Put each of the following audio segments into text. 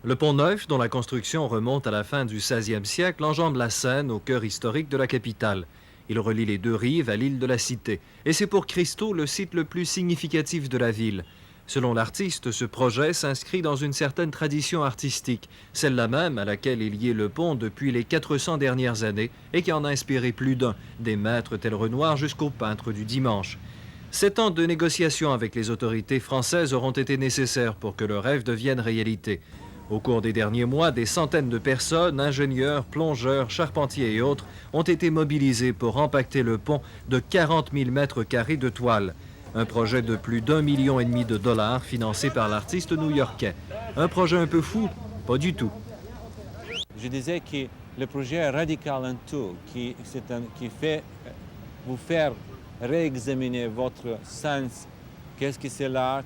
Le pont Neuf, dont la construction remonte à la fin du 16e siècle, enjambe la Seine au cœur historique de la capitale. Il relie les deux rives à l'île de la Cité. Et c'est pour Christo le site le plus significatif de la ville. Selon l'artiste, ce projet s'inscrit dans une certaine tradition artistique, celle-là même à laquelle est lié le pont depuis les 400 dernières années et qui en a inspiré plus d'un, des maîtres tels Renoir jusqu'aux peintres du dimanche. 7 ans de négociations avec les autorités françaises auront été nécessaires pour que le rêve devienne réalité. Au cours des derniers mois, des centaines de personnes, ingénieurs, plongeurs, charpentiers et autres, ont été mobilisés pour empacter le pont de 40 000 mètres carrés de toile. Un projet de plus d'1,5 million de dollars financé par l'artiste new-yorkais. Un projet un peu fou? Pas du tout. Je disais que le projet est radical en tout, qui fait vous faire réexaminer votre sens. Qu'est-ce que c'est l'art?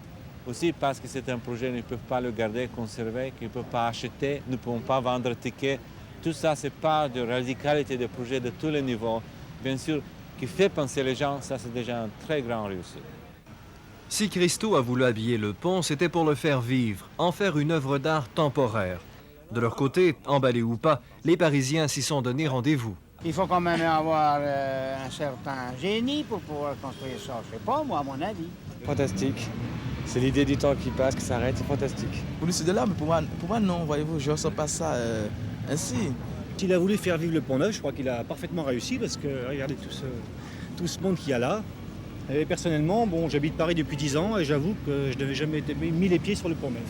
Aussi parce que c'est un projet, ils ne peuvent pas le garder, conserver, qu'ils ne peuvent pas acheter, ne pouvons pas vendre tickets. Tout ça, c'est part de radicalité des projets de tous les niveaux. Bien sûr, qui fait penser les gens, ça c'est déjà un très grand réussite. Si Christo a voulu habiller le pont, c'était pour le faire vivre, en faire une œuvre d'art temporaire. De leur côté, emballés ou pas, les Parisiens s'y sont donné rendez-vous. Il faut quand même avoir un certain génie pour pouvoir construire ça. Je sais pas, moi, à mon avis. Fantastique. C'est l'idée du temps qui passe, qui s'arrête, c'est fantastique. Pour lui, c'est de là, mais pour moi non, voyez-vous, je ne ressens pas ça ainsi. S'il a voulu faire vivre le Pont Neuf, je crois qu'il a parfaitement réussi parce que regardez tout ce monde qu'il y a là. Et personnellement, bon, j'habite Paris depuis 10 ans et j'avoue que je n'avais jamais mis les pieds sur le Pont Neuf.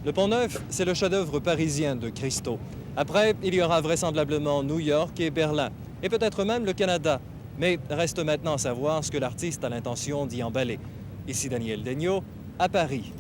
Le Pont Neuf, c'est le chef-d'œuvre parisien de Christo. Après, il y aura vraisemblablement New York et Berlin, et peut-être même le Canada. Mais reste maintenant à savoir ce que l'artiste a l'intention d'y emballer. Ici Daniel Degnaud, à Paris.